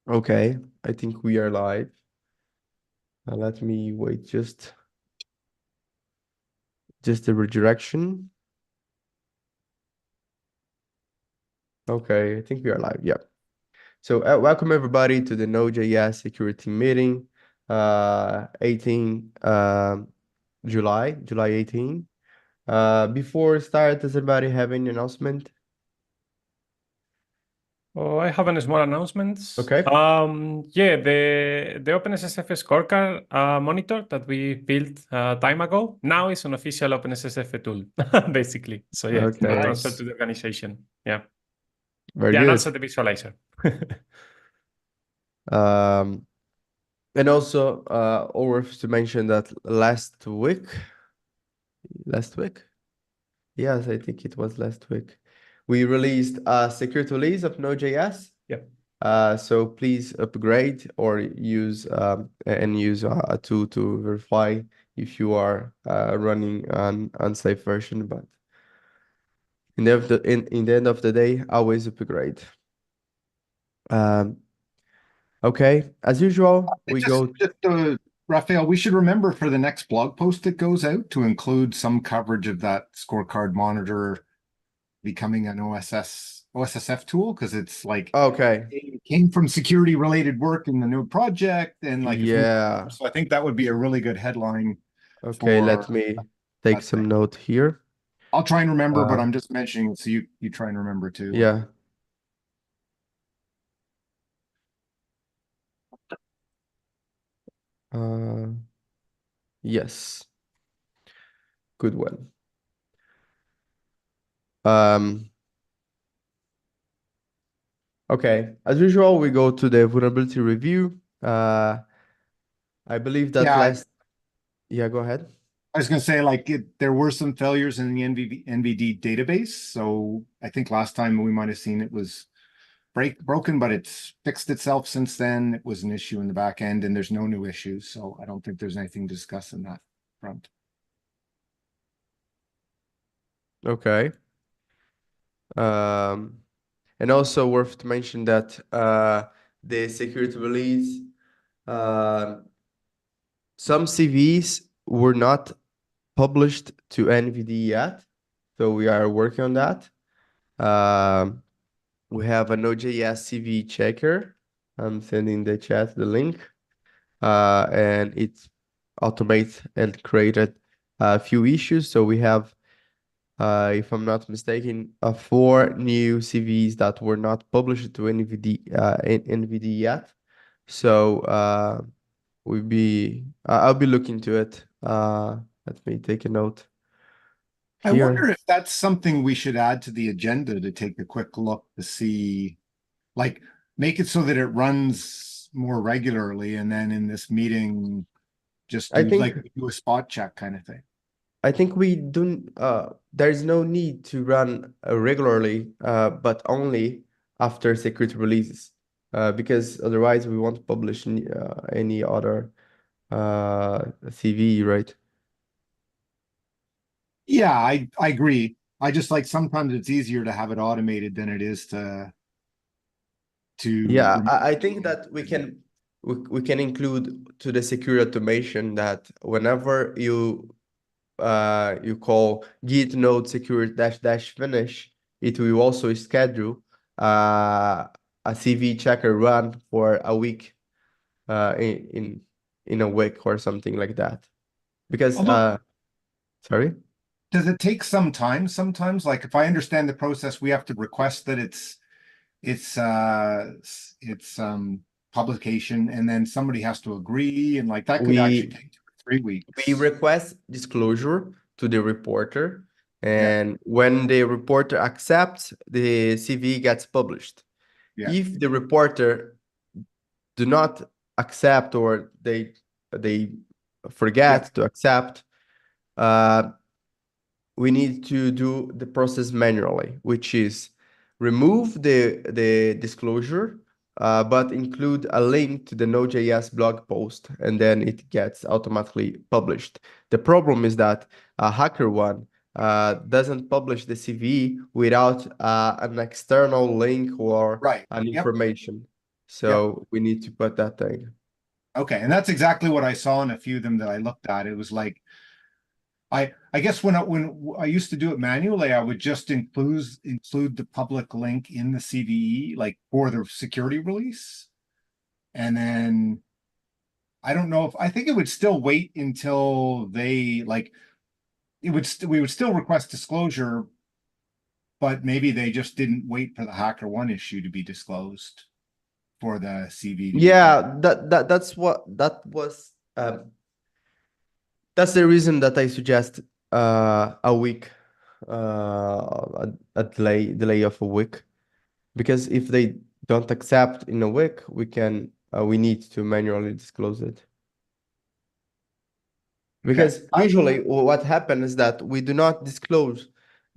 Okay, I think we are live. Let me wait just the redirection. Okay, I think we are live. Yeah. So welcome everybody to the node.js security meeting, 18 July 18. Before start, does anybody have any announcement? Oh, I have a small announcement. Okay. Yeah, the OpenSSF scorecard monitor that we built time ago now is an official OpenSSF tool, basically. So yeah, it got Okay. transferred Nice. to the organization. Yeah, Very yeah, and good. also the visualizer. Um, and also, worth to mention that last week. Yes, I think it was last week. We released a security release of Node.js. Yep. So please upgrade or use use a tool to verify if you are running an unsafe version. But in the end of the day, always upgrade. Um, okay, as usual, we Just, go. just Raphael, we should remember for the next blog post that goes out to include some coverage of that scorecard monitor becoming an OSSF tool because it's like Okay, it came from security related work in the Node project and like if you yeah. so I think that would be a really good headline Okay, let for me take that some thing. note here. I'll try and remember, but Uh, I'm just mentioning it so you try and remember too. yeah. Uh, yes. Good one. Um, okay, as usual, we go to the vulnerability review. I believe that Yeah, yeah, go ahead. I was going to say, like, there were some failures in the NVD database. So I think last time we might have seen it was broken, but it's fixed itself since then. It was an issue in the back end, and there's no new issues. So I don't think there's anything to discuss in that front. Okay. Um, and also worth to mention that the security release, uh, some CVs were not published to NVD yet, so we are working on that. Um, we have a Node.js CV checker. I'm sending the chat the link, and it automates and created a few issues. So we have, if I'm not mistaken, four new CVs that were not published to NVD yet. So I'll be looking to it. Let me take a note I here. wonder if that's something we should add to the agenda to take a quick look to see, like, make it so that it runs more regularly, and then in this meeting, just I do think like do a spot check kind of thing. I think we don't. There's no need to run regularly, but only after security releases, because otherwise we won't publish any other CV, right? Yeah, I agree. I just like sometimes it's easier to have it automated than it is to Yeah, remember. I think that we can include to the security automation that whenever you call git node security dash dash finish, it will also schedule uh, a CV checker run for a week in a week or something like that. Because Although, sorry? does it take some time sometimes? Like if I understand the process, we have to request that it's publication and then somebody has to agree and like that could actually We take 2 or 3 we weeks. request disclosure to the reporter, Yeah, and when the reporter accepts, the CV gets published. yeah, If the reporter do not accept or they yeah. forget to accept, uh, we need to do the process manually, which is remove the disclosure, but include a link to the Node.js blog post, and then it gets automatically published. The problem is that a HackerOne doesn't publish the CV without an external link or Right. an Yep. information. So we need to put that thing. Okay, and that's exactly what I saw in a few of them that I looked at. It was like I guess when I used to do it manually, I would just include the public link in the CVE, like for the security release. And then I don't know if I think it would still wait until they like we would still request disclosure, but maybe they just didn't wait for the HackerOne issue to be disclosed for the CV to be public. Yeah, that's the reason that I suggest a week, a delay of a week, because if they don't accept in a week, we need to manually disclose it. Okay. Because usually what happens is that we do not disclose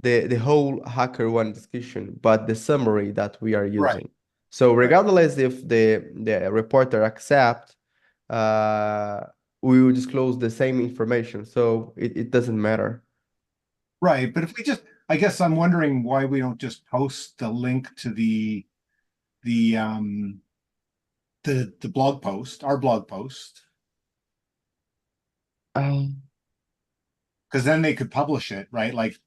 the whole HackerOne discussion, but the summary that we are Right. using. So Right. regardless if the reporter accept, uh, we will disclose the same information. So it doesn't matter. Right. But if we just, I guess I'm wondering why we don't just post the link to the the blog post, our blog post, Um, because then they could publish it, right? Like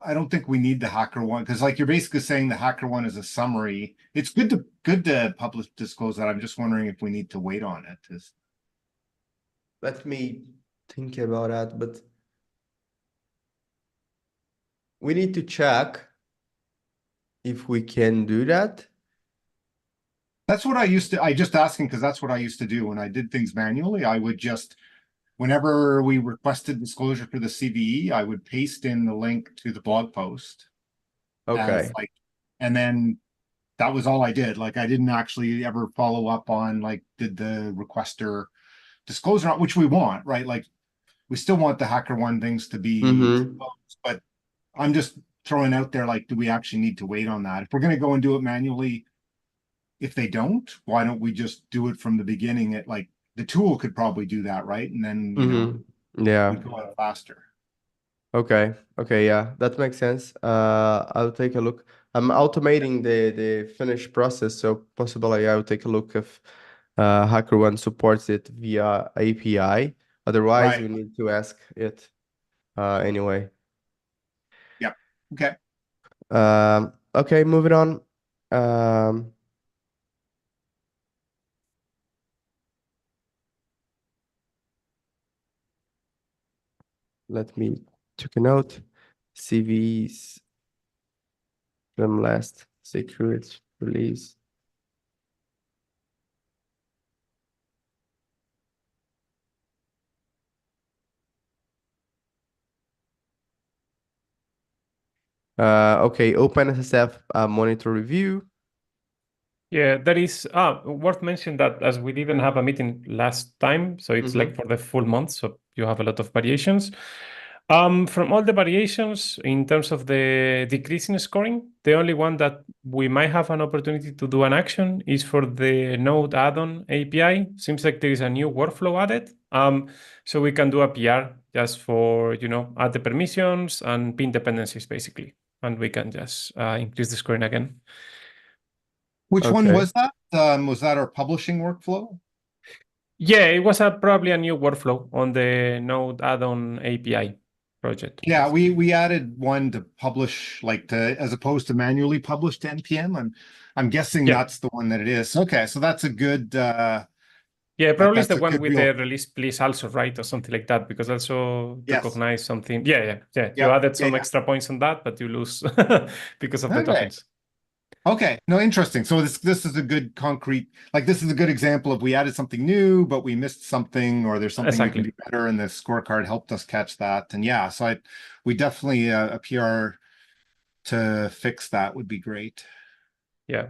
I don't think we need the HackerOne because like you're basically saying the HackerOne is a summary. It's good to publish disclose that. I'm just wondering if we need to wait on it. Let me think about that, but we need to check if we can do that. That's what I just asking because that's what I used to do when I did things manually. I would just whenever we requested disclosure for the CVE, I would paste in the link to the blog post as Okay. like, and then that was all I did. Like I didn't actually ever follow up on like did the requester disclose or not, which we want, right? Like we still want the HackerOne things to be Mm-hmm. disclosed, but I'm just throwing out there like, do we actually need to wait on that? If we're going to go and do it manually, if they don't, why don't we just do it from the beginning? At like the tool could probably do that, right? And then Yeah. we go out faster. Okay. Okay. Yeah, that makes sense. I'll take a look. I'm automating the finish process, so possibly I'll take a look if HackerOne supports it via API. Otherwise, Right. we need to ask it anyway. Yep. Okay. Okay, moving on. Um, Let me take a note. CVs from last security release. Okay, OpenSSF monitor review. Yeah, that is worth mentioning that as we didn't have a meeting last time, so it's like for the full month, so you have a lot of variations. From all the variations in terms of the decrease in scoring, the only one that we might have an opportunity to do an action is for the node add-on API. Seems like there is a new workflow added. So we can do a PR just for, add the permissions and pin dependencies basically. And we can just increase the scoring again. Which one Okay. was that? Was that our publishing workflow? Yeah, it was probably a new workflow on the Node add-on API project. Yeah, we added one to publish like to as opposed to manually publish to NPM. I'm guessing Yeah, that's the one that it is. Okay, so that's a good yeah, probably it's that's the a one good with real the release please also, right? Or something like that, because also yes. recognize something. Yeah. You Yep. added Yeah, some yeah. extra points on that, but you lose because of the Okay. tokens. Okay. No, interesting. So this is a good concrete, like this is a good example of we added something new, but we missed something, or there's something we can do Exactly. better, and the scorecard helped us catch that. And yeah, so we definitely a PR to fix that would be great. Yeah.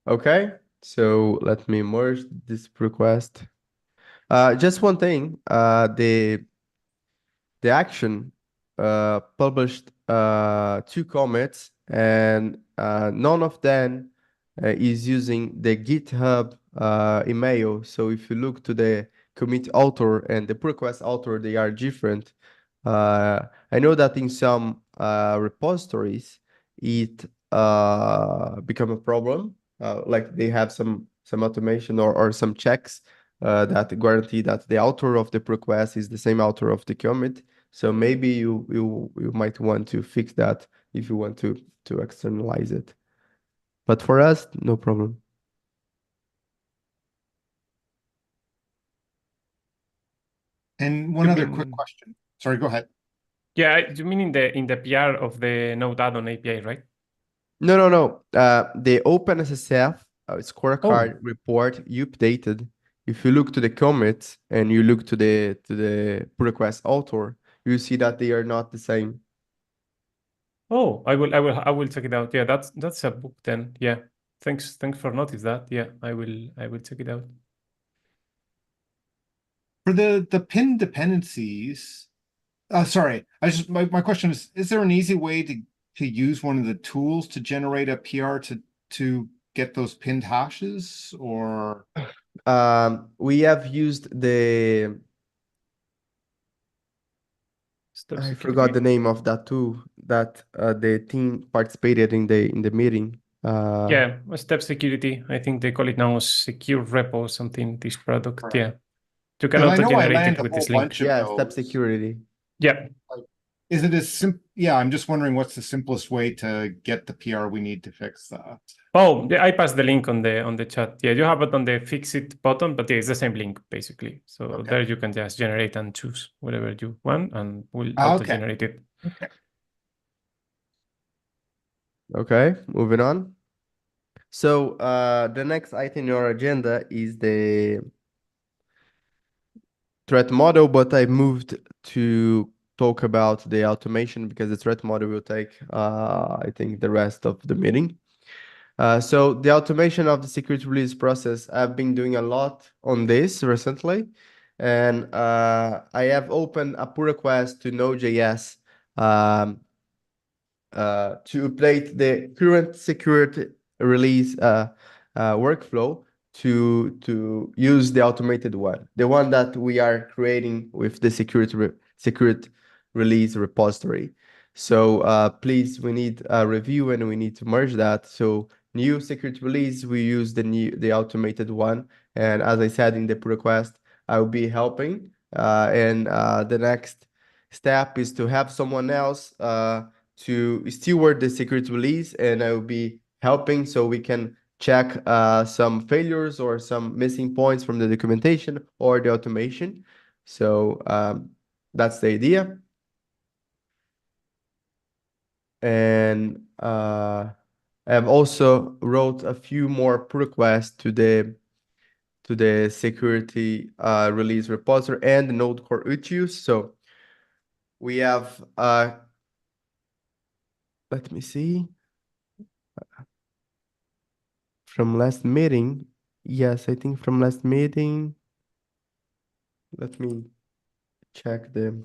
Okay. So let me merge this request. Just one thing. The action published two commits, and none of them is using the GitHub email. So if you look to the commit author and the pull request author, they are different. I know that in some repositories, it become a problem. Like they have some automation or some checks that guarantee that the author of the request is the same author of the commit. So maybe you might want to fix that if you want to externalize it. But for us, no problem. And one You other quick mean, question. Sorry, go ahead. yeah, you mean in the PR of the Node add-on API, right? No. The OpenSSF Oh, scorecard report you updated. If you look to the commits and you look to the pull request author, you see that they are not the same. oh, I will check it out. Yeah, that's a book then. Yeah. Thanks for notice that. Yeah, I will check it out. For the pin dependencies, sorry, my question is there an easy way to use one of the tools to generate a PR to get those pinned hashes, or We have used Step I forgot the security. name of that tool that the team participated in the meeting. Yeah, step security. I think they call it now secure repo or something, this product. right? Yeah. You can Because I know I auto-generate it land a with whole this link. bunch of Yeah, step those. security. Yeah. Like, is it as yeah, I'm just wondering what's the simplest way to get the PR we need to fix that. Oh, yeah, I passed the link on the chat. Yeah, you have it on the fix it button, but yeah, it's the same link basically. So Okay. there you can just generate and choose whatever you want, and we'll Okay. auto-generate it. Okay. Okay, moving on. So the next item in your agenda is the threat model, but I moved to talk about the automation because the threat model will take, I think, the rest of the meeting. So the automation of the security release process, I've been doing a lot on this recently, and I have opened a pull request to Node.js um, to update the current security release workflow to use the automated one, the one that we are creating with the security release repository. So please, we need a review and we need to merge that. So new security release, we use the automated one. And as I said in the pull request, I will be helping. And the next step is to have someone else to steward the security release, and I will be helping so we can check some failures or some missing points from the documentation or the automation. So that's the idea. And I've also wrote a few more pull requests to the security release repository and the node core issues. So we have let me see. From last meeting, yes, I think from last meeting, let me check the.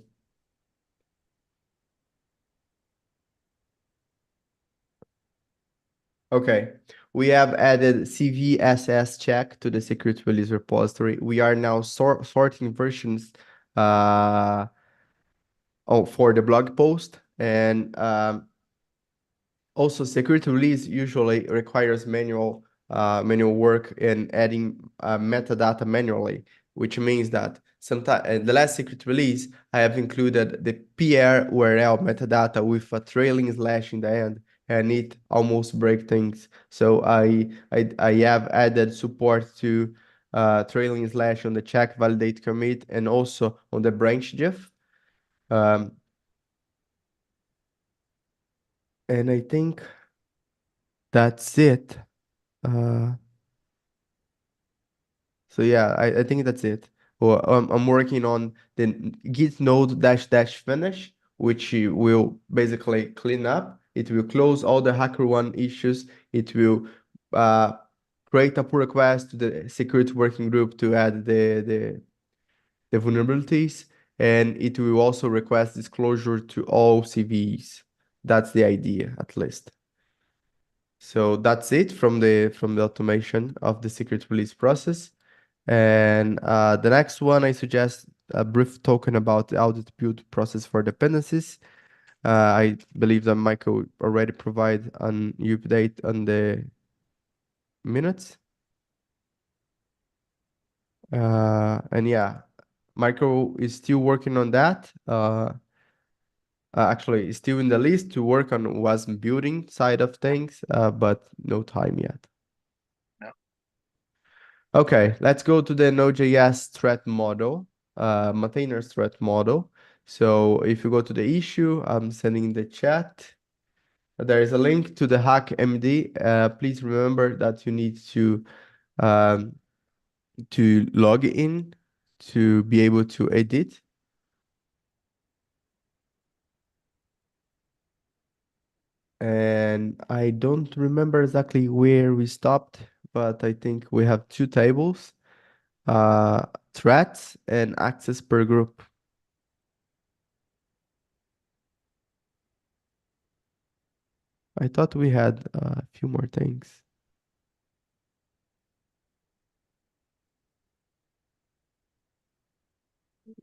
Okay, we have added CVSS check to the security release repository. We are now sorting versions for the blog post, and also, security release usually requires manual work in adding metadata manually, which means that sometimes the last security release I have included the PR URL metadata with a trailing slash in the end, and it almost break things. So I have added support to trailing slash on the check validate commit and also on the branch diff. Um, and I think that's it. Uh, so yeah, I think that's it. Well, I'm working on the git node dash dash finish, which will basically clean up. It will close all the HackerOne issues. It will uh, create a pull request to the security working group to add the vulnerabilities, and it will also request disclosure to all CVEs. That's the idea, at least. So that's it from the automation of the secret release process. And the next one, I suggest a brief token about the audit build process for dependencies. I believe that Michael already provide an update on the minutes. And yeah, Michael is still working on that. Actually, is still in the list to work on was building side of things, but no time yet. No. Okay, let's go to the Node.js threat model, maintainer threat model. So if you go to the issue, I'm sending in the chat. There is a link to the hack MD. Please remember that you need um, to log in to be able to edit. And I don't remember exactly where we stopped, but I think we have two tables, threats and access per group. I thought we had a few more things.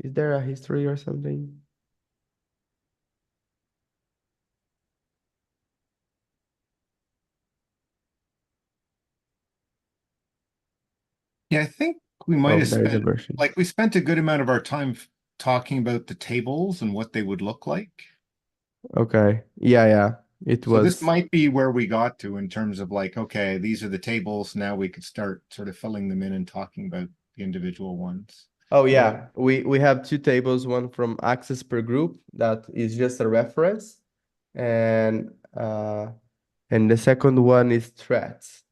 Is there a history or something? Yeah, I think we might Oh, have there is a spent, version. like, we spent a good amount of our time talking about the tables and what they would look like. Okay. Yeah. It So this was. might be where we got to in terms of like, okay, these are the tables. Now we could start sort of filling them in and talking about the individual ones. Oh yeah, we have two tables, one from access per group that is just a reference, and the second one is threats.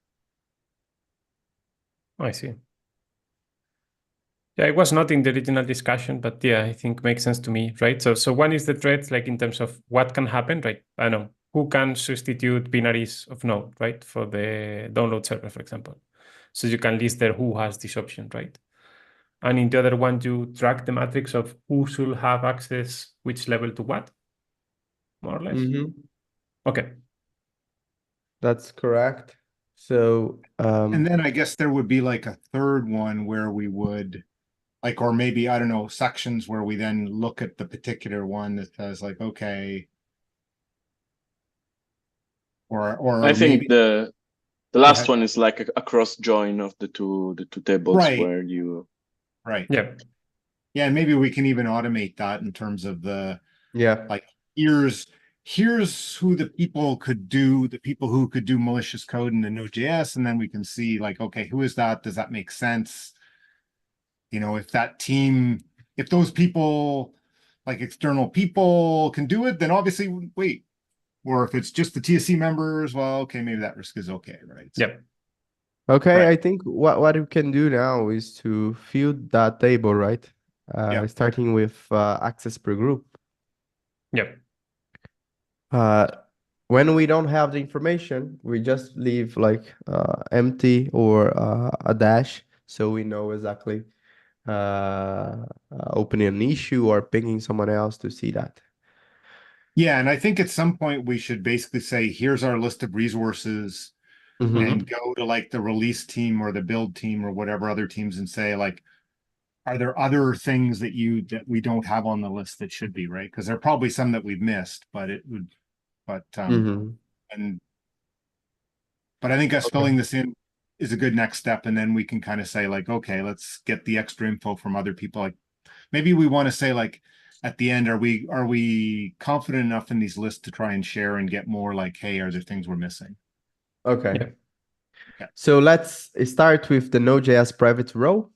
I see. Yeah, it was not in the original discussion, but yeah, I think makes sense to me, right? So one is the threats, like in terms of what can happen, right? I know who can substitute binaries of node, right? For the download server, for example. So you can list there who has this option, right? And in the other one, you track the matrix of who should have access, which level to what, more or less. Okay. That's correct. So And then I guess there would be like a third one where we would like, or maybe, I don't know, sections where we then look at the particular one that says like, okay, I think maybe the go last ahead. one is like a cross join of the two tables Right, where you right. Yeah. Yeah, and maybe we can even automate that in terms of the yeah. like here's who the people who could do malicious code in the Node.js, and then we can see like, okay, who is that? Does that make sense? You know, if that team, if those people, like external people can do it, then obviously wait. Or if it's just the TSC members, well, okay, maybe that risk is okay, right? So, Yeah. Okay, right. I think what we can do now is to fill that table, right? Yeah. Starting with access per group. Yeah. When we don't have the information, we just leave like empty or a dash, so we know exactly opening an issue or pinging someone else to see that. Yeah, and I think at some point we should basically say, here's our list of resources, and go to like the release team or the build team or whatever other teams and say like, are there other things that we don't have on the list that should be, right? Because there are probably some that we've missed, but and but I think us Okay. filling this in is a good next step, and then we can kind of say like, okay, let's get the extra info from other people. Like maybe we want to say like at the end, are we confident enough in these lists to try and share and get more like, hey, are there things we're missing? Okay. Yeah. Okay. So let's start with the Node.js private row.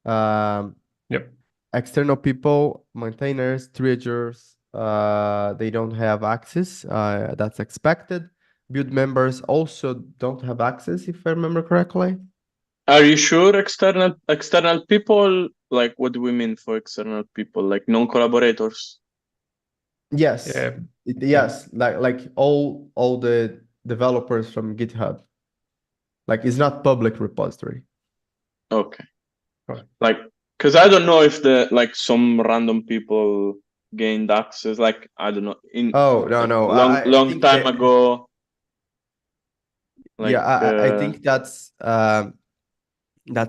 Yep. External people, maintainers, triagers, they don't have access. That's expected. Build members also don't have access, if I remember correctly. are you sure external people, like what do we mean for external people, like non-collaborators? Yes. Yeah. Yes, like all the developers from GitHub. Like it's not public repository. Okay. Correct. Like, because I don't know if the like some random people gained access, like I don't know, in Oh, no, like no. I long think time that ago, yeah, like I think that's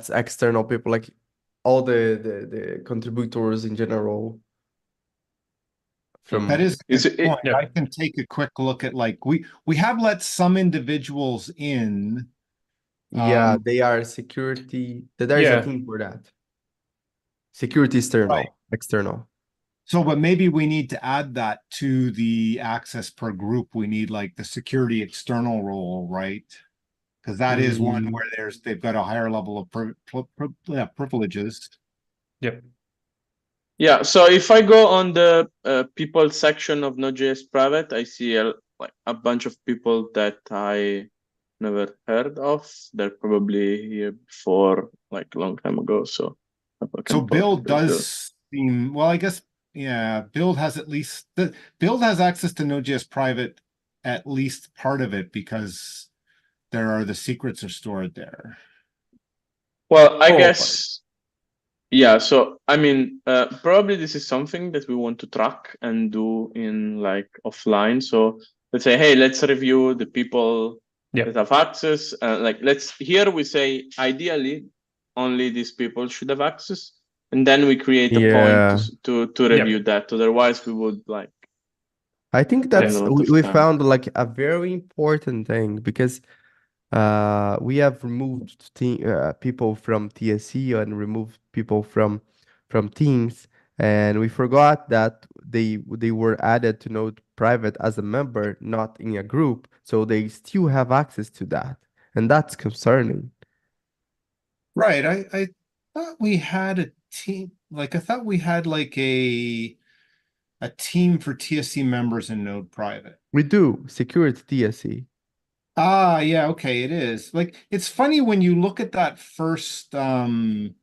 external people, like all the contributors in general. from That is a Is good it, point. Yeah. I can take a quick look at like we have let some individuals in. yeah, they are security. There is a Yeah. team for that. Security external. So, but maybe we need to add that to the access per group. We need like the security external role, right? Because that is one Mm, where they've got a higher level of privileges. Yep. yeah, so if I go on the people section of Node.js private, I see like a bunch of people that I never heard of. They're probably here before, like a long time ago. So I So can build post those. does seem, well, I guess, yeah, build has at least the build has access to Node.js private, at least part of it, because there are the secrets are stored there. Well, I Oh, guess, yeah. So I mean, probably this is something that we want to track and do in like offline. So let's say, hey, let's review the people yeah. that have access. Like here we say ideally only these people should have access, and then we create a point yeah. to review that. Otherwise, we would like I think Yeah. spend a that's lot of we time. found like a very important thing because we have removed people from TSC and removed people from teams, and we forgot that they were added to Node Private as a member, not in a group, so they still have access to that, and that's concerning. Right. I thought we had a team, like I thought we had like a team for TSC members in Node private. We do security TSC. Ah, yeah, okay, it is. Like it's funny when you look at that first thing,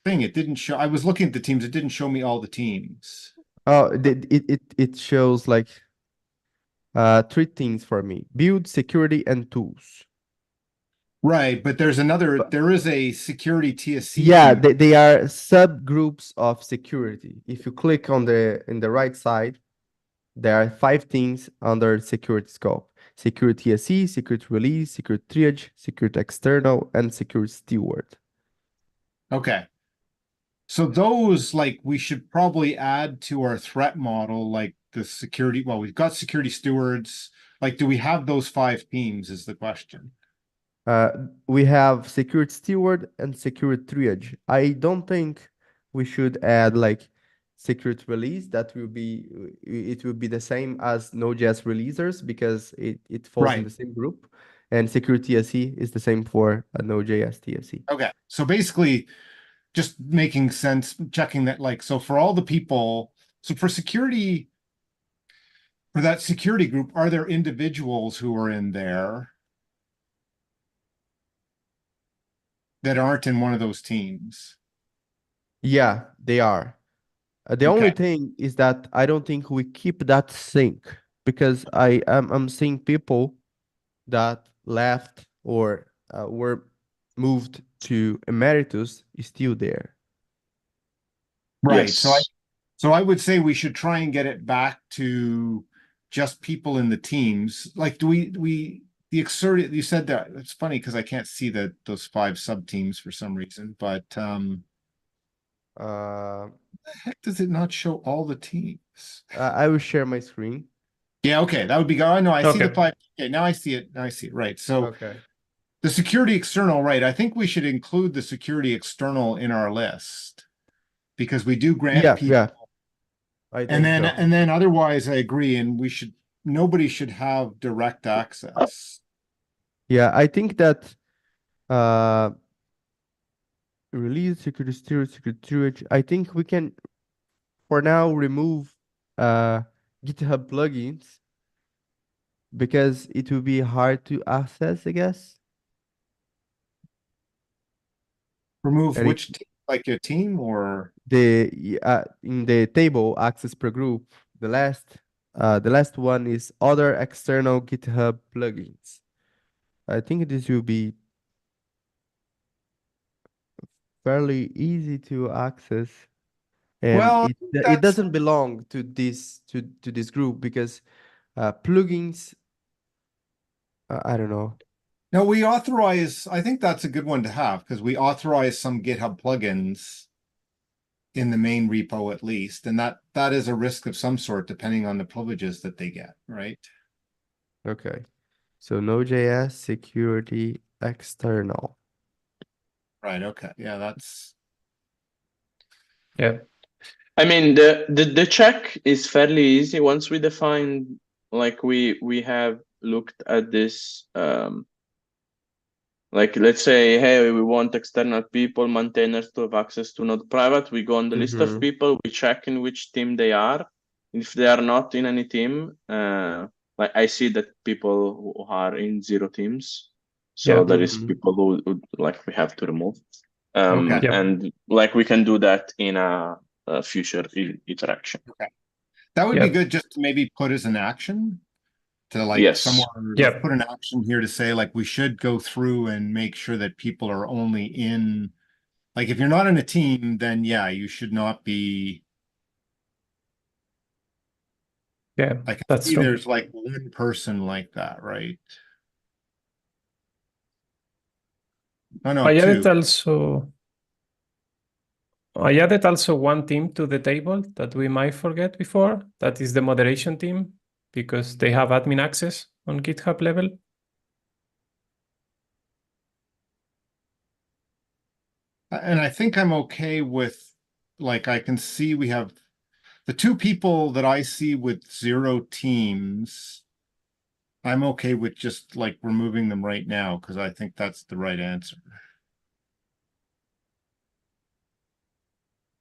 it didn't show. I was looking at the teams, it didn't show me all the teams. Oh, it shows like three things for me: build, security, and tools. Right, but there is a security TSC Yeah, team. they are subgroups of security. If you click on the in the right side, there are five things under security scope: security SE, security release, security triage, security external, and security steward. Okay. So those like we should probably add to our threat model, like the security. Well, we've got security stewards. Like, do we have those five teams is the question. Uh, we have security steward and security triage. I don't think we should add like security release. That will be it will be the same as Node.js releasers because it falls in Right. the same group. And security TSC is the same for a Node.js TSC. Okay. So basically, just making sense, checking that like, so for all the people, so for security, for that security group, are there individuals who are in there that aren't in one of those teams? Yeah, they are. The only Okay. thing is that I don't think we keep that sync because I'm seeing people that left or were moved to emeritus is still there. Right. Yes. So I would say we should try and get it back to just people in the teams. Like, the exerted, you said that it's funny because I can't see those five sub teams for some reason, but Uh, the heck does it not show all the teams? I will share my screen. Yeah, okay, that would be good. Oh, no, I see the Okay. five. Okay, now I see it. Now I see it. Right. So Okay. the security external, right? I think we should include the security external in our list because we do grant Yeah, people, yeah, I think so. and then otherwise, I agree, and nobody should have direct access. Yeah, I think that uh release security steer, security triage. I think we can for now remove GitHub plugins because it will be hard to access, I guess. Remove And it, which team, like your team or in the table access per group, the last one is other external GitHub plugins. I think this will be fairly easy to access, and well, it that's doesn't belong to this group because plugins. I don't know. no, we authorize. I think that's a good one to have because we authorize some GitHub plugins. in the main repo at least, and that is a risk of some sort depending on the privileges that they get, right? Okay. So Node.js security external. Right. Okay. Yeah, that's Yeah. I mean, the check is fairly easy once we define, like we have looked at this. Like let's say, hey, we want external people, maintainers to have access to Node private. We go on the list of people, we check in which team they are. If they are not in any team, like I see that people who are in zero teams. So Yeah. there is people who like we have to remove. okay. Yeah. And like we can do that in a future iteration. Okay. That would Yeah. be good just to maybe put as an action to like Yes. somewhere, Yeah. let's put an action here to say like we should go through and make sure that people are only in, like if you're not in a team, then yeah, you should not be. Yeah, I can that's see true. there's like one person like that, right? Oh no, I two. added also one team to the table that we might forget before. That is the moderation team, because they have admin access on GitHub level. And I think I'm okay with, like, I can see we have the two people that I see with zero teams. I'm okay with just like removing them right now because I think that's the right answer.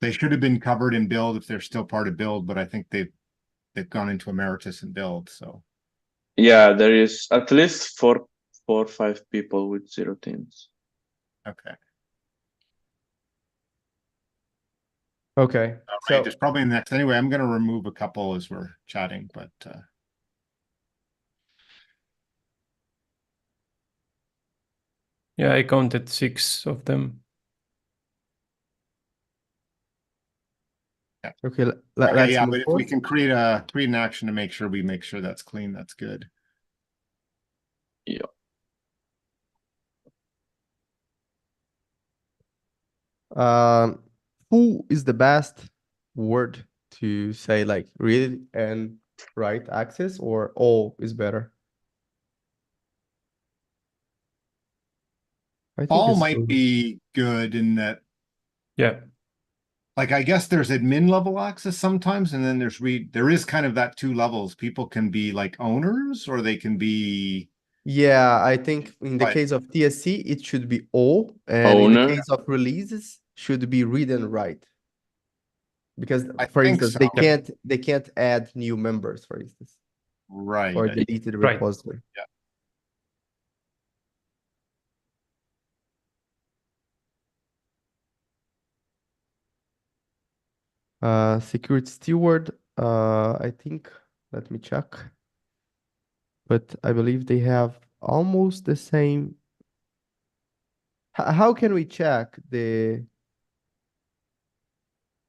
They should have been covered in build if they're still part of build, but I think they've gone into emeritus and build. So Yeah, there is at least four or five people with zero teams. okay. Okay. All So right, there's probably the next anyway. I'm gonna remove a couple as we're chatting, but Yeah, I counted 6 of them. okay, okay, let's yeah, move but if we forward. can create an action to make sure that's clean, that's good. Yeah. Who is the best word to say like read and write access, or all is better? I think All it's might be good in that, Yeah. like, I guess there's admin level access sometimes, and then there's read. There is kind of that two levels. People can be like owners, or they can be. Yeah, I think in the But case of TSC, it should be all, and in the Owner. case of releases, should be read and write. Because, I for think instance, so. they can't add new members, for instance, Right. or delete the Right. repository. Yeah. Security steward, I think, let me check. But I believe they have almost the same. How can we check the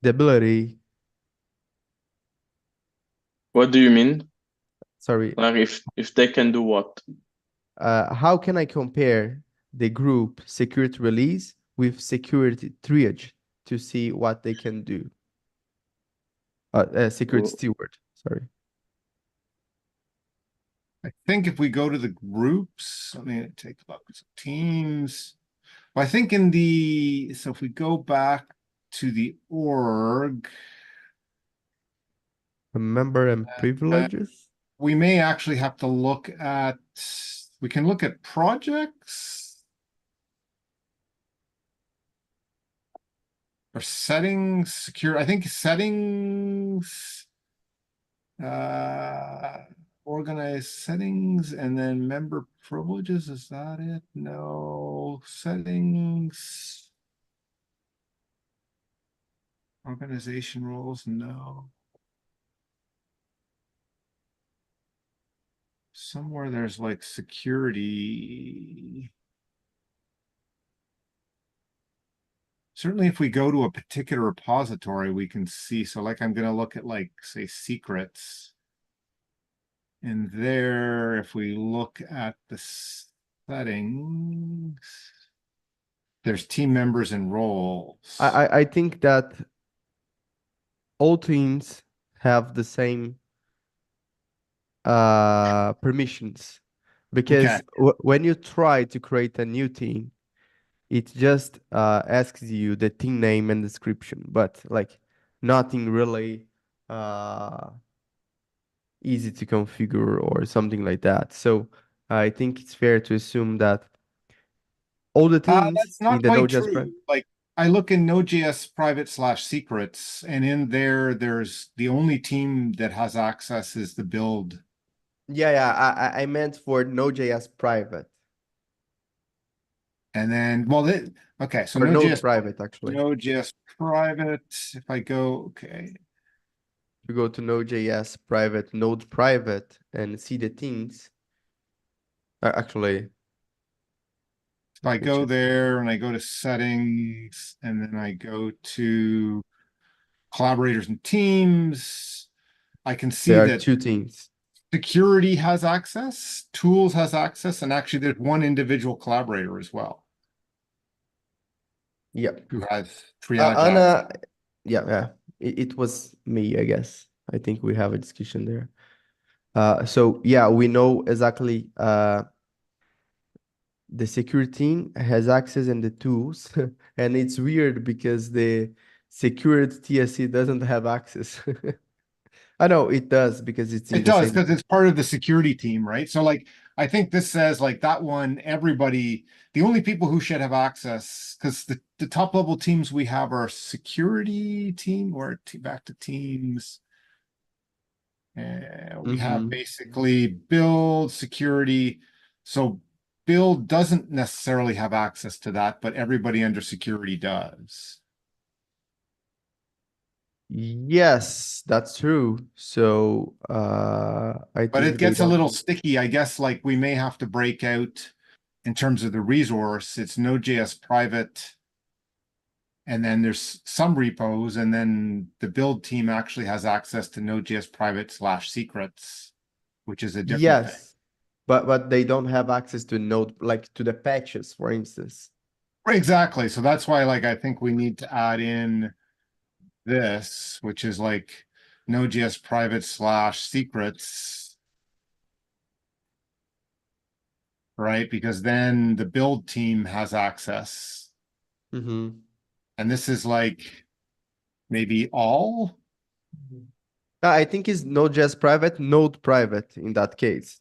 ability? What do you mean? Sorry, Like if they can do what? how can I compare the group security release with security triage to see what they can do? Security Oh, steward, sorry. I think if we go to the groups, let me take a look. So teams. Well, I think so if we go back to the org, Member and privileges. we may actually have to look at, we can look at projects or settings, secure. I think settings, organize settings and then member privileges. Is that it? No, settings. Organization roles, no. Somewhere there's like security. Certainly if we go to a particular repository, we can see. So like I'm going to look at like, say, secrets. And there, if we look at the settings, there's team members and roles. I think that all teams have the same permissions, because when you try to create a new team, it just asks you the team name and description, but like nothing really easy to configure or something like that. So I think it's fair to assume that all the teams That's in not the quite Node.js true. Like I look in Node.js private/secrets, and in there, there's the only team that has access is the build. I meant for Node.js private. And then, well, okay, so For Node Node.js private, actually. Node.js private. If I go, okay, You go to Node.js private, Node private, and see the teams. Actually, if I let me go check. there and I go to settings, and then I go to collaborators and teams, I can see There are that two teams. security has access, tools has access, and actually there's one individual collaborator as well Yep. who has triage access. Anna, yeah. It was me, I guess. I think we have a discussion there. So yeah, we know exactly the security team has access and the tools, and it's weird because the security TSC doesn't have access. I know it does because it's in It the does same. because it's part of the security team, right? So like I think this says like that one, everybody, the only people who should have access, because the top level teams we have are security team or back to teams. We have basically build security. So build doesn't necessarily have access to that, but everybody under security does. Yes, that's true. So I But it think they gets a don't. little sticky. I guess like we may have to break out in terms of the resource. It's Node.js private. And then there's some repos, and then the build team actually has access to Node.js private/secrets, which is a different thing. Yes, but they don't have access to Node, like to the patches, for instance. Exactly. So that's why like I think we need to add in this, which is like Node.js private/secrets, right? Because then the build team has access. Mm-hmm. And this is like maybe all. I think it's Node.js private, Node private in that case.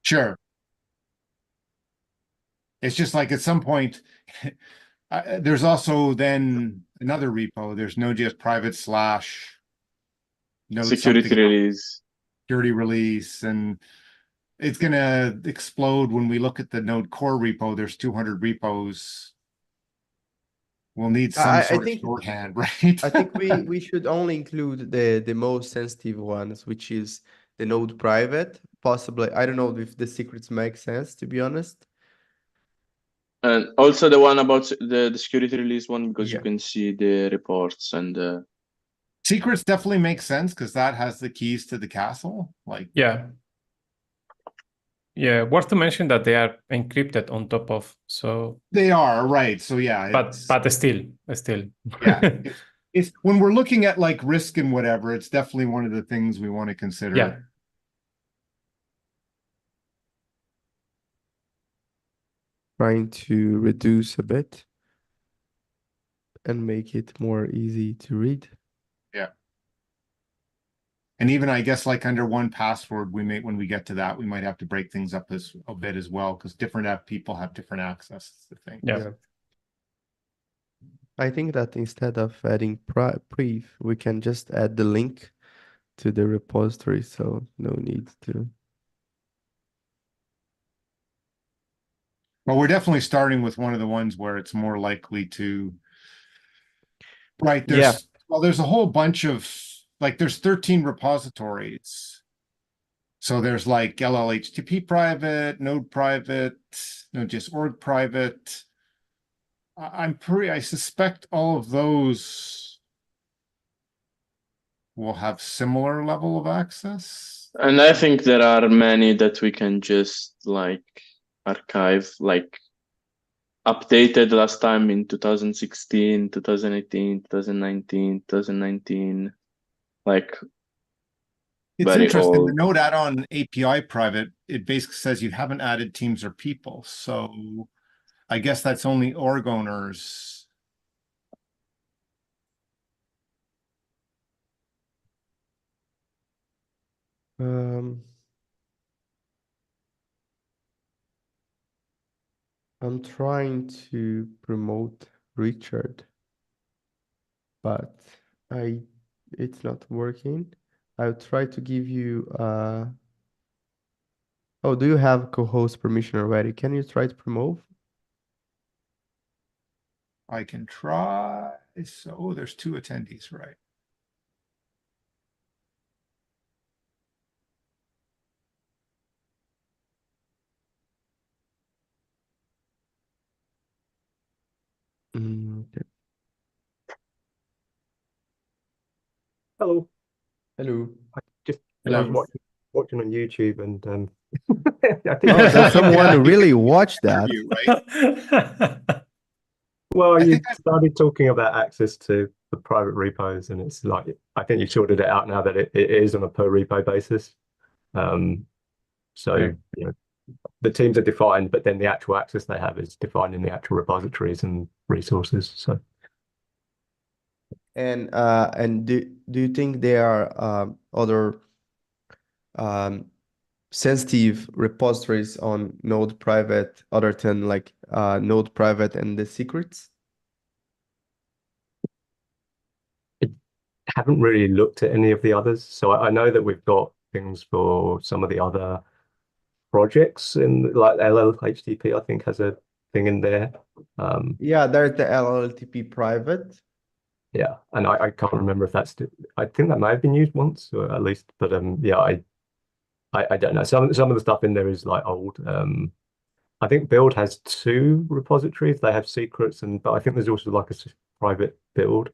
Sure. It's just like at some point, there's also then another repo. There's Node.js private / node security something release. security release, and it's gonna explode when we look at the Node core repo. There's 200 repos. We'll need some I sort of think shorthand, right? I think we should only include the most sensitive ones, which is the Node private. Possibly, I don't know if the secrets make sense, to be honest. And also the one about the security release one, because you Yeah. can see the reports and Secrets definitely make sense because that has the keys to the castle. Like Yeah. Yeah, worth to mention that they are encrypted on top of, so they are, right? So yeah, but still. yeah, it's when we're looking at like risk and whatever, it's definitely one of the things we want to consider. Yeah. Trying to reduce a bit and make it more easy to read. Yeah. And even I guess like under 1Password, we may when we get to that, we might have to break things up a bit as well because different people have different access to things. Yeah. I think that instead of adding prev, we can just add the link to the repository, so no need to. Well, we're definitely starting with one of the ones where it's more likely to. Right. There's a whole bunch of like there's 13 repositories. So there's like LLHTP private, Node private, Node.js org private. I suspect all of those will have similar level of access. and I think there are many that we can just like archive. Like updated last time in 2016, 2018, 2019, 2019, like It's very interesting. The old. node add-on API private, it basically says you haven't added teams or people. So I guess that's only org owners. I'm trying to promote Richard, but it's not working. I'll try to give you oh, do you have co-host permission already? Can you try to promote? I can try. So there's 2 attendees, right? Okay. Hello. Hello. I just Hello. was watching on YouTube and I think Oh, does someone really watch that? Review, right? well, I you think I- started talking about access to the private repos, and it's like I think you've sorted it out now that it is on a per repo basis. So Yeah. you know, the teams are defined, but then the actual access they have is defined in the actual repositories and resources. So And do you think there are other sensitive repositories on Node private other than like Node private and the secrets? haven't really looked at any of the others. So I know that we've got things for some of the other projects in like LLHTP, I think has a thing in there. Yeah, there's the LLTP private. Yeah, and I can't remember if that's I think that may have been used once or at least, but yeah, I don't know. Some of the stuff in there is like old. I think build has 2 repositories. They have secrets, but I think there's also like a private build.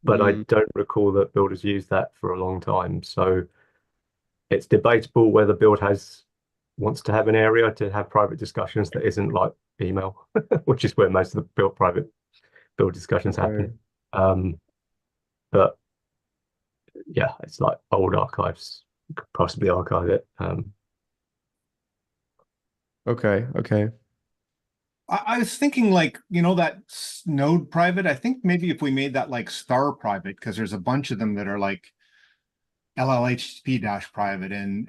But I don't recall that build has used that for a long time. So it's debatable whether build wants to have an area to have private discussions that isn't like email, which is where most of the private build discussions happen. But yeah, it's like old archives. You could possibly archive it. Okay. I was thinking like, that node private, I think maybe if we made that like star private, because there's a bunch of them that are like LLHTP dash private. And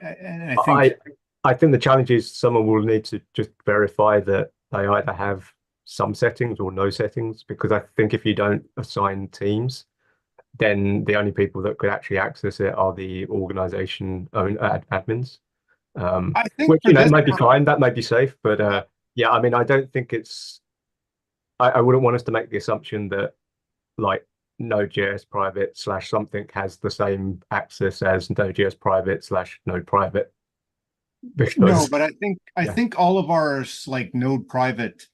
I think the challenge is someone will need to just verify that they either have some settings or no settings, because I think if you don't assign teams, then the only people that could actually access it are the organization own admins. I think Which, for this might be fine, that might be safe, but yeah, I mean, I don't think it's, I wouldn't want us to make the assumption that like node.js private / something has the same access as node.js private / node private. Because, no, but I yeah. think all of ours like node private,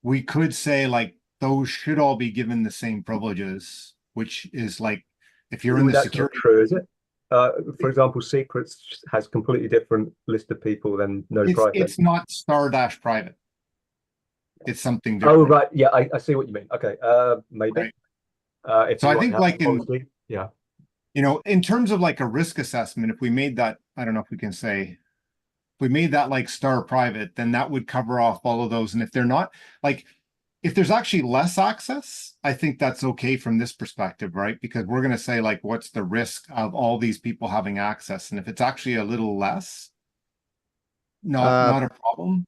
we could say like those should all be given the same privileges, which is like if you're in the That's security. not true, is it? For example, secrets has completely different list of people than node private. It's not star dash private. It's something different. Oh, right. Yeah, I see what you mean. Okay. Maybe. Right. If So you I think like policy, yeah. In terms of like a risk assessment, if we made that, I don't know if we can say, if we made that like star private, then that would cover off all of those. And if they're not, like, if there's actually less access, I think that's okay from this perspective, right? Because we're going to say like, what's the risk of all these people having access? And if it's actually a little less, not a problem.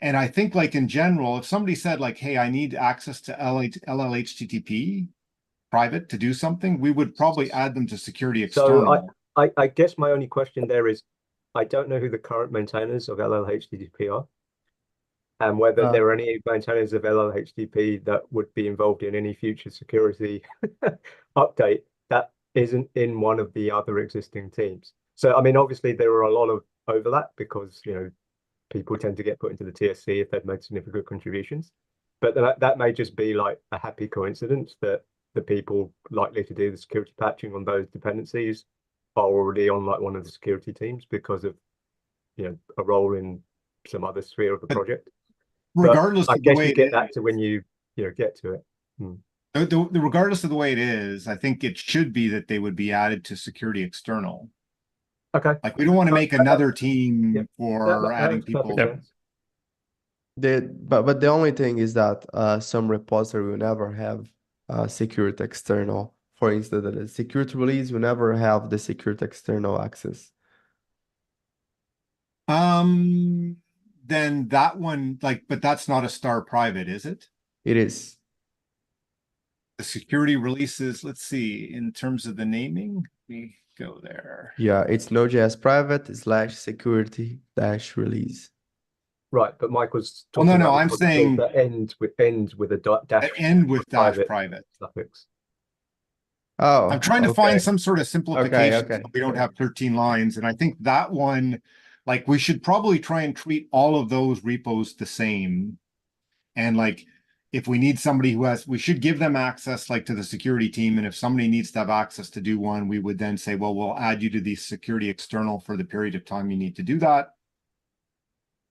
And I think like in general, if somebody said like, hey, I need access to LLHTTP private to do something, we would probably add them to security external. So I guess my only question there is, I don't know who the current maintainers of LLHTTP are, and whether there are any maintainers of LLHTTP that would be involved in any future security update that isn't in one of the other existing teams. So, I mean, obviously there are a lot of overlap because, people tend to get put into the TSC if they've made significant contributions. But that may just be like a happy coincidence that the people likely to do the security patching on those dependencies are already on like one of the security teams because of, a role in some other sphere of the project. regardless I of the guess way you it get is, that to when you get to it. regardless of the way it is, I think it should be that they would be added to security external. Okay. Like we don't want to make another team Yep. for That adding makes perfect people. sense. But the only thing is that some repository will never have security external. For instance, the security release will never have the security external access. Then that one, like, but that's not a star private, is it? It is. The security releases, let's see, in terms of the naming, we go there. Yeah, it's Node.js private / security dash release. Right, but Mike was Well, talking no, about I'm the saying that ends with a dash that end with dash private private. suffix. I'm Oh, trying to okay. find some sort of Okay, simplification so okay. we don't have 13 lines. And I think that one, like, we should probably try and treat all of those repos the same. And like, if we need somebody who has, we should give them access like to the security team. And if somebody needs to have access to do one, we would then say, well, we'll add you to the security external for the period of time you need to do that.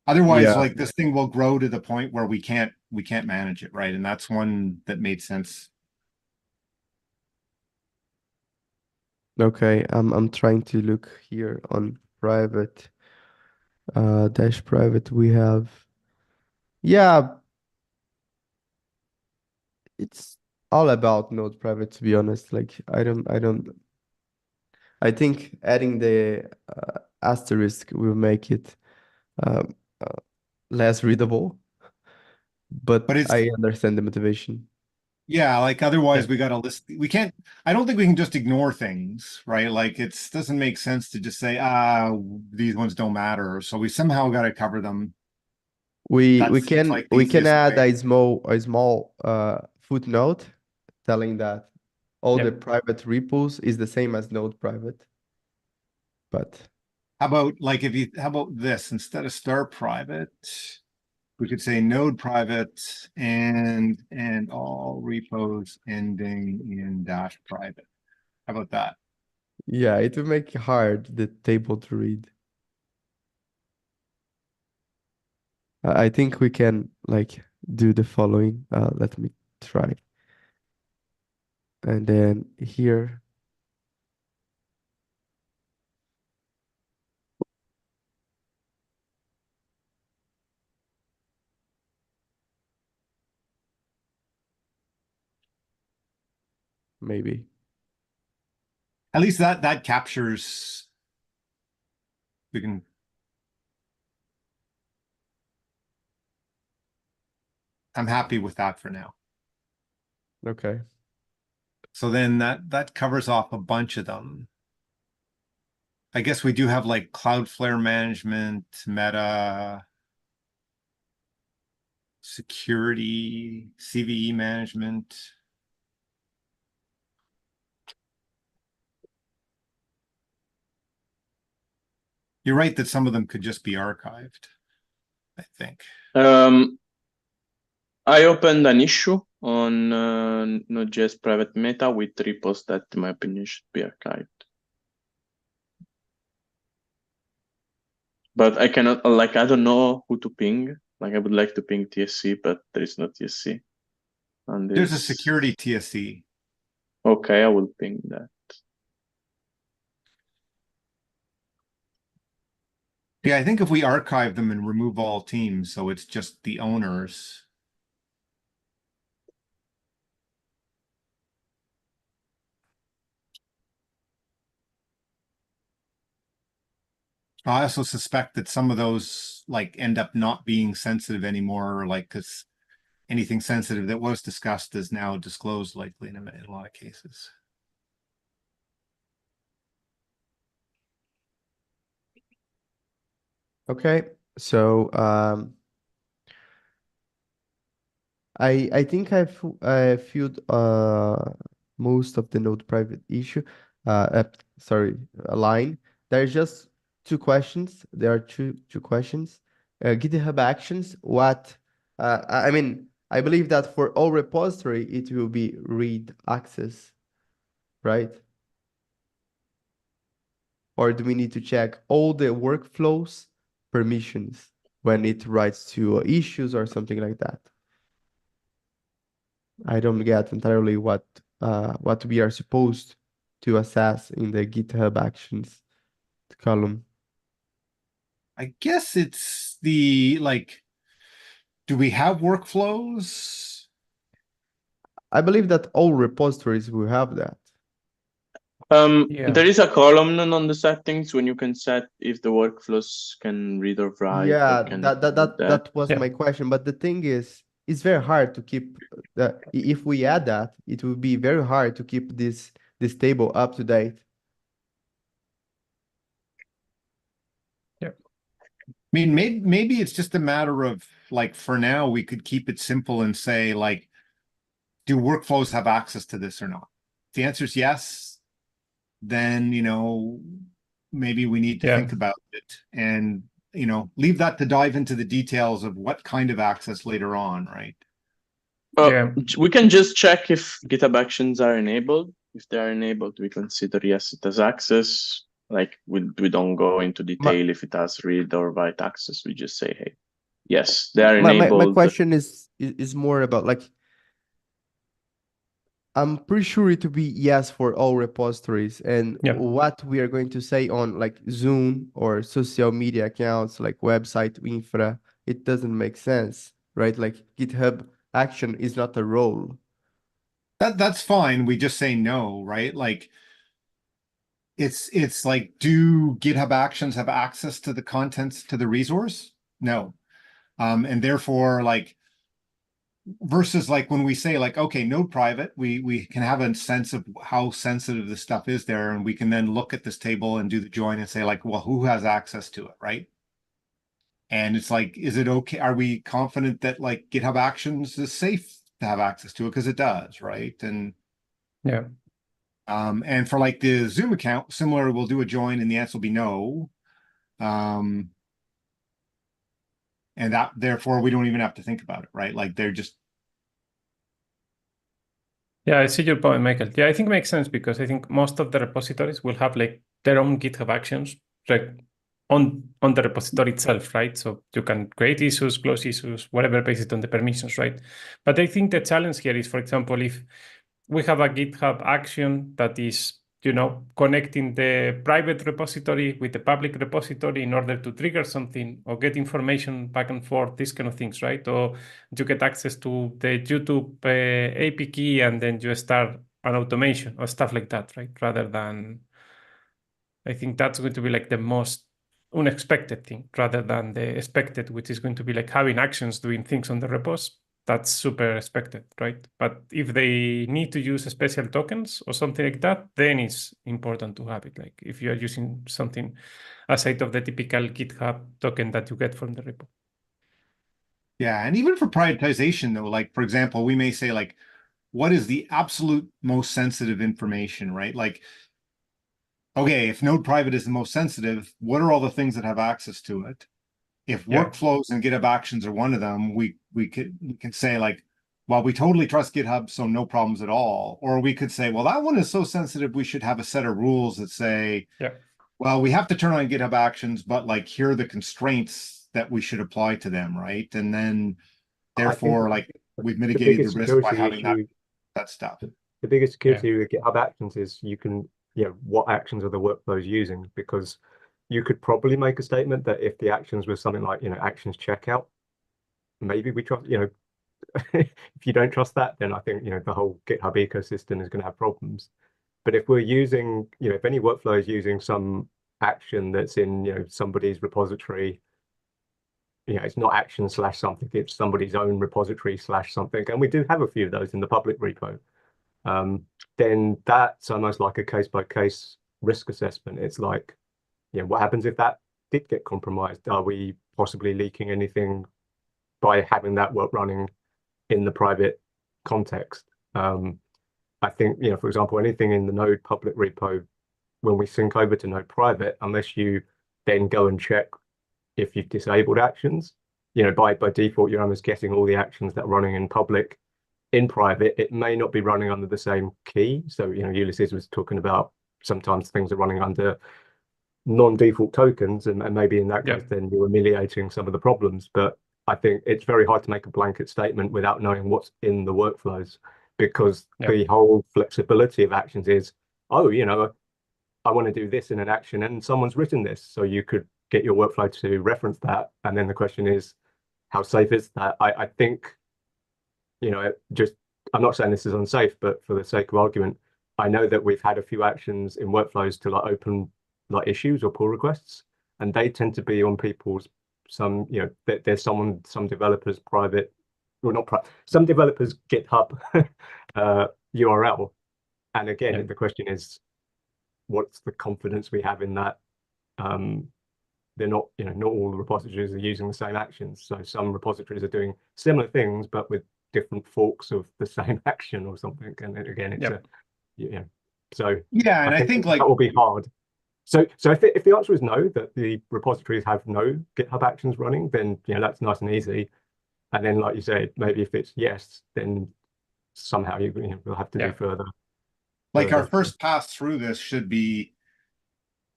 Otherwise, Yeah. like this thing will grow to the point where we can't manage it, right? And that's one that made sense. Okay, I'm trying to look here on private dash private. We have, yeah, it's all about node private, to be honest. Like I think adding the asterisk will make it um, less readable, but But it's I understand the motivation. yeah, like otherwise Yeah. we got to list. We can't. I don't think we can just ignore things, right? Like it's doesn't make sense to just say these ones don't matter. So we somehow got to cover them. We That we seems can like the we can easiest add way. a small footnote telling that all the Yep. private repos is the same as node private. But How about like if you how about this instead of star private, we could say node private and all repos ending in dash private. How about that? yeah, it will make it hard the table to read. I think we can like do the following. Let me try. And then here, maybe. At least that captures. We can. I'm happy with that for now. Okay. So then that covers off a bunch of them. I guess we do have like Cloudflare management, meta, security, CVE management. You're right that some of them could just be archived, I think. I opened an issue on Node.js private meta with repos that, in my opinion, should be archived. But I cannot, like, I don't know who to ping. Like, I would like to ping TSC, but there is no TSC on this. There's a security TSC. Okay, I will ping that. Yeah, I think if we archive them and remove all teams, so it's just the owners. I also suspect that some of those like end up not being sensitive anymore, like because anything sensitive that was discussed is now disclosed likely in a lot of cases. Okay. So I think I filled most of the node private issue. Sorry, a line. There's just two questions. There are two questions. GitHub Actions. What? I mean, I believe that for all repository it will be read access, right? Or do we need to check all the workflows permissions? when it writes to issues or something like that. I don't get entirely what we are supposed to assess in the GitHub Actions column. I guess it's the, like, do we have workflows? I believe that all repositories will have that. Yeah. There is a column on the settings when you can set if the workflows can read or write. Yeah, or can that was Yeah. my question. But the thing is, it's very hard to keep if we add that, it will be very hard to keep this table up to date. Yeah. I mean, maybe it's just a matter of, like, for now, we could keep it simple and say, like, do workflows have access to this or not? If the answer is yes, then, you know, maybe we need to Yeah. think about it and, you know, leave that to dive into the details of what kind of access later on, right? Yeah. We can just check if GitHub Actions are enabled. If they are enabled, we consider yes, it has access. Like we don't go into detail if it has read or write access. We just say, hey, yes, they are My enabled. question is more about, like, I'm pretty sure it will be yes for all repositories. And Yeah. what we are going to say on, like, Zoom or social media accounts like website infra, it doesn't make sense, right? Like, GitHub Action is not a role. That's fine. We just say no, right? Like, it's like, do GitHub Actions have access to the contents to the resource? No. And therefore, like, versus, like, when we say, like, okay, node private, we can have a sense of how sensitive this stuff is there, and we can then look at this table and do the join and say, like, well, who has access to it, right? And it's like, is it okay? Are we confident that, like, GitHub Actions is safe to have access to it? Because it does, right? And Yeah. and for, like, the Zoom account, similar, we'll do a join and the answer will be no. And that, therefore, we don't even have to think about it, right? Like, they're just. Yeah, I see your point, Michael. Yeah, I think it makes sense because I think most of the repositories will have like their own GitHub Actions, like on the repository itself, right? So you can create issues, close issues, whatever, based on the permissions, right? But I think the challenge here is, for example, if we have a GitHub action that is, you know, connecting the private repository with the public repository in order to trigger something or get information back and forth, these kind of things, right? Or you get access to the YouTube AP key and then you start an automation or stuff like that, right? Rather than, I think that's going to be like the most unexpected thing rather than the expected, which is going to be like having actions doing things on the repos. That's super expected, right? But if they need to use special tokens or something like that, then it's important to have it. Like if you are using something aside of the typical GitHub token that you get from the repo. Yeah, and even for prioritization, though, like, for example, we may say, like, what is the absolute most sensitive information, right? Like, okay, if node private is the most sensitive, what are all the things that have access to it? If Yeah. workflows and GitHub Actions are one of them, we can say, like, well, we totally trust GitHub, so no problems at all. Or we could say, well, that one is so sensitive, we should have a set of rules that say, Yeah. well, we have to turn on GitHub Actions, but, like, here are the constraints that we should apply to them, right? And then therefore, like, we've mitigated the risk by having that stuff. The biggest security with GitHub Actions is you can, you know, what actions are the workflows using? Because you could probably make a statement that if the actions was something like, you know, actions checkout, maybe we trust, you know, if you don't trust that, then I think, you know, the whole GitHub ecosystem is going to have problems. But if we're using, you know, if any workflow is using some action that's in, you know, somebody's repository, you know, it's not action slash something, it's somebody's own repository slash something. And we do have a few of those in the public repo. Then that's almost like a case-by-case risk assessment. It's like, you know, what happens if that did get compromised? Are we possibly leaking anything by having that work running in the private context? I think, you know, for example, anything in the Node public repo, when we sync over to Node private, unless you then go and check if you've disabled actions, you know, by default, you're almost getting all the actions that are running in public. In private, it may not be running under the same key. So, you know, Ulysses was talking about sometimes things are running under non-default tokens, and maybe in that Yeah. case, then you're ameliorating some of the problems. But I think it's very hard to make a blanket statement without knowing what's in the workflows, because Yeah. the whole flexibility of actions is, oh, you know, I want to do this in an action, and someone's written this, so you could get your workflow to reference that. And then the question is, how safe is that? I think, you know, just I'm not saying this is unsafe, but for the sake of argument, I know that we've had a few actions in workflows to like open like issues or pull requests, and they tend to be on people's some, you know, there's some developers private, well not private, some developers GitHub URL, and again Yeah. the question is, what's the confidence we have in that? They're not, you know, not all the repositories are using the same actions. So some repositories are doing similar things, but with different forks of the same action or something. And again, it's Yep. so Yeah, and I think like that will be hard. So if the answer is no, that the repositories have no GitHub actions running, then, you know, that's nice and easy. And then, like you said, maybe if it's yes, then somehow we'll have to do further. Like our first pass through this should be,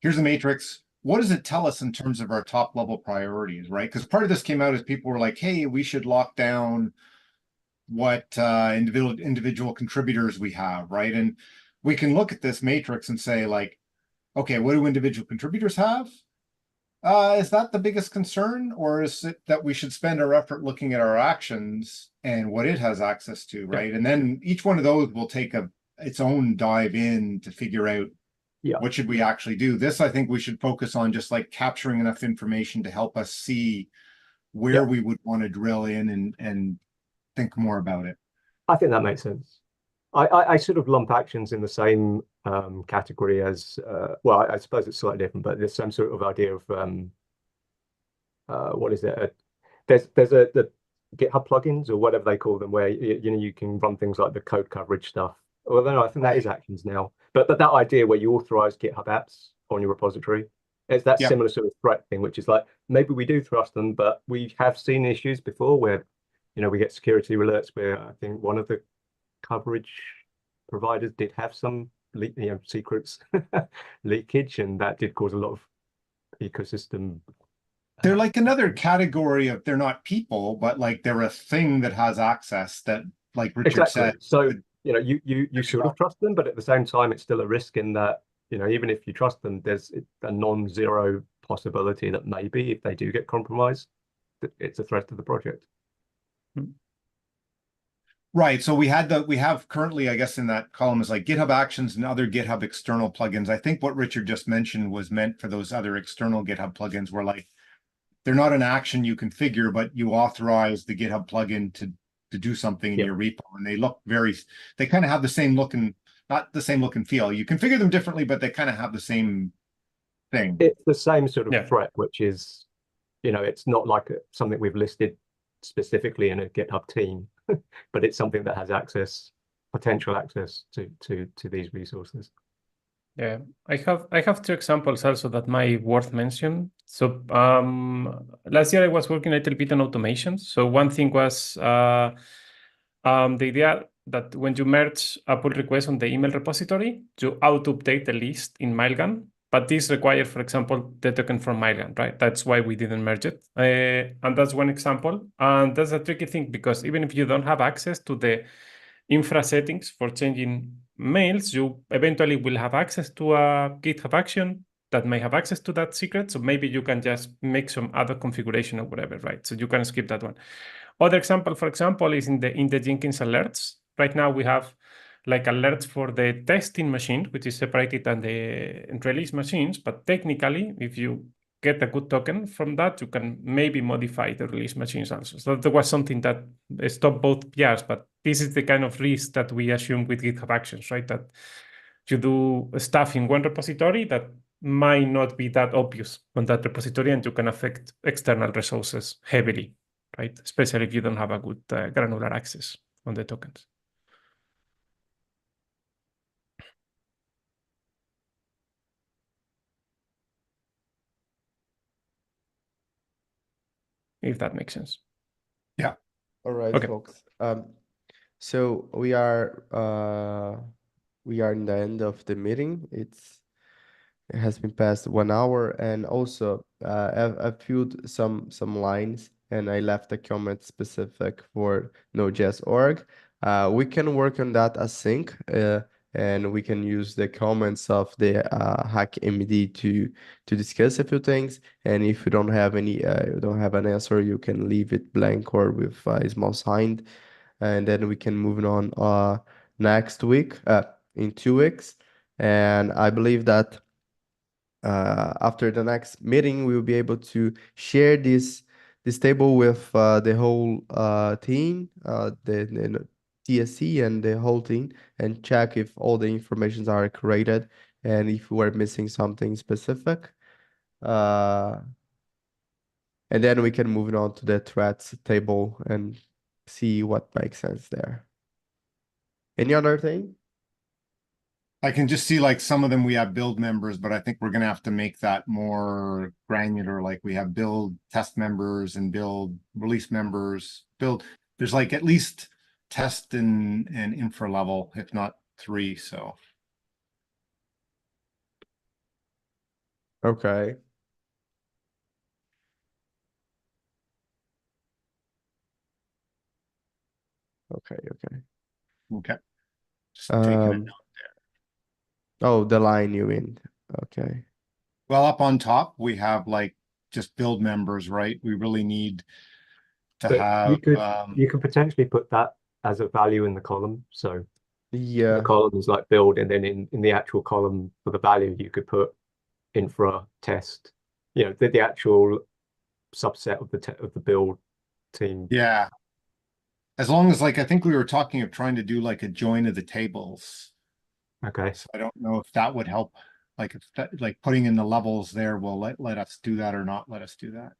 here's the matrix. What does it tell us in terms of our top level priorities, right? Because part of this came out as people were like, hey, we should lock down what individual contributors we have, right? And we can look at this matrix and say like, okay, what do individual contributors have? Is that the biggest concern, or is it that we should spend our effort looking at our actions and what it has access to, right? And then each one of those will take its own dive in to figure out what should we actually do. This, I think we should focus on just like capturing enough information to help us see where we would want to drill in and think more about it. I think that makes sense. I sort of lump actions in the same category as well, I suppose it's slightly different, but there's some sort of idea of what is it? There's the GitHub plugins or whatever they call them, where you know you can run things like the code coverage stuff. Although I think that is actions now. But that idea where you authorize GitHub apps on your repository, it's that similar sort of threat thing, which is like maybe we do trust them, but we have seen issues before where, you know, we get security alerts where I think one of the coverage providers did have some secrets leakage, and that did cause a lot of ecosystem. They're like another category of, they're not people, but like they're a thing that has access that, like Richard said. So, you know, you sort of trust them, but at the same time, it's still a risk in that, you know, even if you trust them, there's a non-zero possibility that maybe if they do get compromised, it's a threat to the project. Right. So we have currently, I guess, in that column is like GitHub Actions and other GitHub external plugins. I think what Richard just mentioned was meant for those other external GitHub plugins where like they're not an action you configure, but you authorize the GitHub plugin to do something in your repo, and they kind of have the same look and not the same look and feel. You configure them differently, but they kind of have the same thing. It's the same sort of threat, which is, you know, it's not like something we've listed specifically in a GitHub team, but it's something that has potential access to these resources. Yeah, I have two examples also that might worth mention. So last year I was working a little bit on automation. So one thing was the idea that when you merge a pull request on the email repository, you auto-update the list in Mailgun. But this requires, for example, the token from Mailgun, right? That's why we didn't merge it. And that's one example. And that's a tricky thing because even if you don't have access to the infra settings for changing mails, you eventually will have access to a GitHub action that may have access to that secret. So maybe you can just make some other configuration or whatever, right? So you can skip that one. Other example, for example, is in the Jenkins alerts. Right now we have like alerts for the testing machine, which is separated than the release machines. But technically, if you get a good token from that, you can maybe modify the release machines also. So there was something that stopped both PRs, but this is the kind of risk that we assume with GitHub Actions, right? That you do stuff in one repository that might not be that obvious on that repository, and you can affect external resources heavily, right? Especially if you don't have a good granular access on the tokens. If that makes sense. Yeah. All right, Okay. folks. So we are in the end of the meeting. It's It has been past 1 hour, and also I've filled some lines, and I left a comment specific for Node.js.org. We can work on that async, and we can use the comments of the hack MD to discuss a few things. And if you don't have you don't have an answer, you can leave it blank or with a small sign, and then we can move on next week, in 2 weeks. And I believe that after the next meeting, we will be able to share this table with the whole team, the TSC and the whole team, and check if all the informations are created and if we're missing something specific. And then we can move on to the threats table and see what makes sense there. Any other thing? I can just see like some of them we have build members, but I think we're gonna have to make that more granular. Like we have build test members and build release members. There's like at least test and infra level, if not 3. So Okay. Okay. okay, just taking it. Oh, the line you mean. Okay. Well, up on top we have like just build members, right? We really need to But have you could potentially put that as a value in the column. So the Yeah. column is like build, and then in the actual column for the value, you could put infra test. You know, the actual subset of the build team. yeah. As long as like I think we were talking of trying to do like a join of the tables. Okay. So I don't know if that would help. Like if that, like putting in the levels there will let us do that or not let us do that.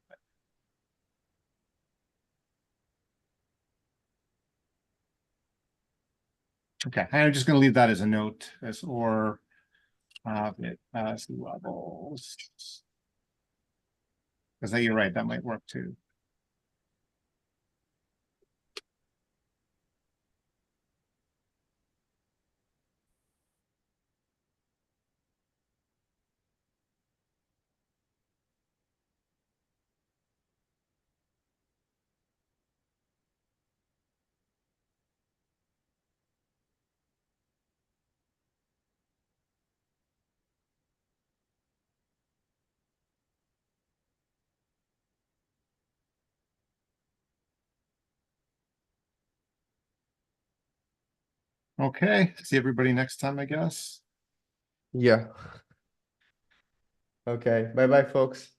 Okay, I'm just going to leave that as a note as or it as levels. Because that you're right, that might work too. Okay, see everybody next time, I guess. Yeah. Okay. Bye bye, folks.